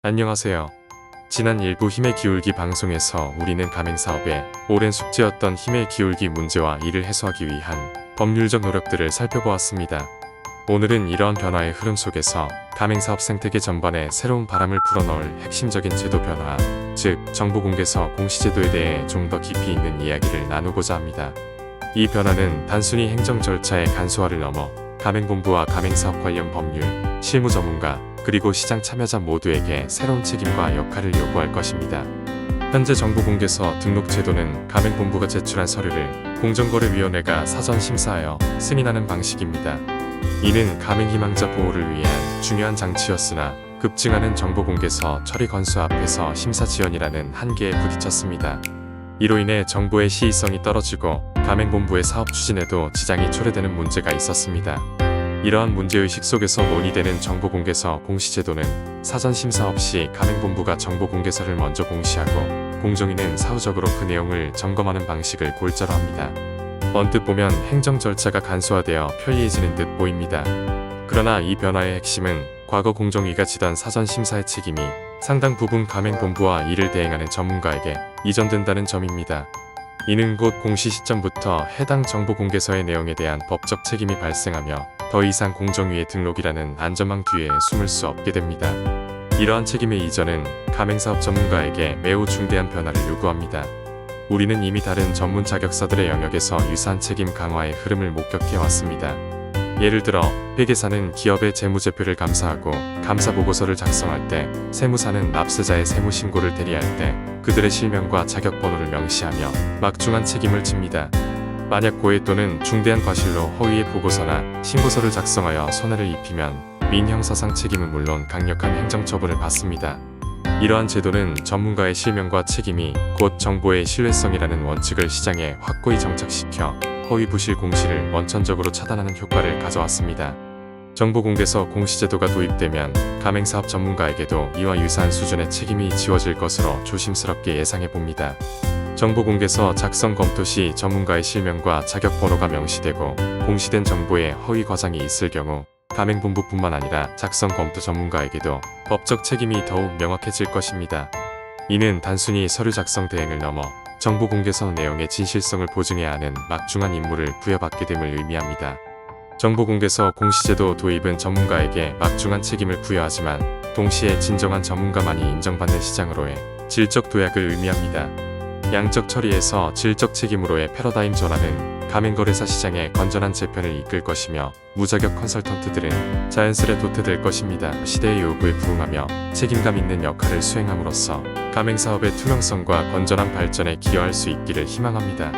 안녕하세요. 지난 일부 힘의 기울기 방송에서 우리는 가맹사업의 오랜 숙제였던 힘의 기울기 문제와 이를 해소하기 위한 법률적 노력들을 살펴보았습니다. 오늘은 이러한 변화의 흐름 속에서 가맹사업 생태계 전반에 새로운 바람을 불어넣을 핵심적인 제도 변화, 즉 정보공개서 공시제도에 대해 좀 더 깊이 있는 이야기를 나누고자 합니다. 이 변화는 단순히 행정 절차의 간소화를 넘어 가맹본부와 가맹사업 관련 법률, 실무 전문가, 그리고 시장 참여자 모두에게 새로운 책임과 역할을 요구할 것입니다. 현재 정보공개서 등록제도는 가맹본부가 제출한 서류를 공정거래위원회가 사전 심사하여 승인하는 방식입니다. 이는 가맹희망자 보호를 위한 중요한 장치였으나 급증하는 정보공개서 처리 건수 앞에서 심사 지연이라는 한계에 부딪혔습니다. 이로 인해 정보의 시의성이 떨어지고 가맹본부의 사업 추진에도 지장이 초래되는 문제가 있었습니다. 이러한 문제의식 속에서 논의되는 정보공개서 공시제도는 사전 심사 없이 가맹본부가 정보공개서를 먼저 공시하고 공정위는 사후적으로 그 내용을 점검하는 방식을 골자로 합니다. 언뜻 보면 행정 절차가 간소화되어 편리해지는 듯 보입니다. 그러나 이 변화의 핵심은 과거 공정위가 지던 사전 심사의 책임이 상당 부분 가맹본부와 이를 대행하는 전문가에게 이전된다는 점입니다. 이는 곧 공시 시점부터 해당 정보공개서의 내용에 대한 법적 책임이 발생하며 더 이상 공정위의 등록이라는 안전망 뒤에 숨을 수 없게 됩니다. 이러한 책임의 이전은 가맹사업 전문가에게 매우 중대한 변화를 요구합니다. 우리는 이미 다른 전문 자격사들의 영역에서 유사한 책임 강화의 흐름을 목격해 왔습니다. 예를 들어 회계사는 기업의 재무제표를 감사하고 감사보고서를 작성할 때, 세무사는 납세자의 세무신고를 대리할 때 그들의 실명과 자격번호를 명시하며 막중한 책임을 집니다. 만약 고의 또는 중대한 과실로 허위의 보고서나 신고서를 작성하여 손해를 입히면 민형사상 책임은 물론 강력한 행정처분을 받습니다. 이러한 제도는 전문가의 실명과 책임이 곧 정보의 신뢰성이라는 원칙을 시장에 확고히 정착시켜 허위 부실 공시를 원천적으로 차단하는 효과를 가져왔습니다. 정보공개서 공시제도가 도입되면 가맹사업 전문가에게도 이와 유사한 수준의 책임이 지워질 것으로 조심스럽게 예상해봅니다. 정보공개서 작성 검토 시 전문가의 실명과 자격번호가 명시되고 공시된 정보에 허위 과장이 있을 경우 가맹본부뿐만 아니라 작성 검토 전문가에게도 법적 책임이 더욱 명확해질 것입니다. 이는 단순히 서류 작성 대행을 넘어 정보공개서 내용의 진실성을 보증해야 하는 막중한 임무를 부여받게 됨을 의미합니다. 정보공개서 공시제도 도입은 전문가에게 막중한 책임을 부여하지만 동시에 진정한 전문가만이 인정받는 시장으로의 질적 도약을 의미합니다. 양적 처리에서 질적 책임으로의 패러다임 전환은 가맹거래사 시장의 건전한 재편을 이끌 것이며 무자격 컨설턴트들은 자연스레 도태될 것입니다. 시대의 요구에 부응하며 책임감 있는 역할을 수행함으로써 가맹사업의 투명성과 건전한 발전에 기여할 수 있기를 희망합니다.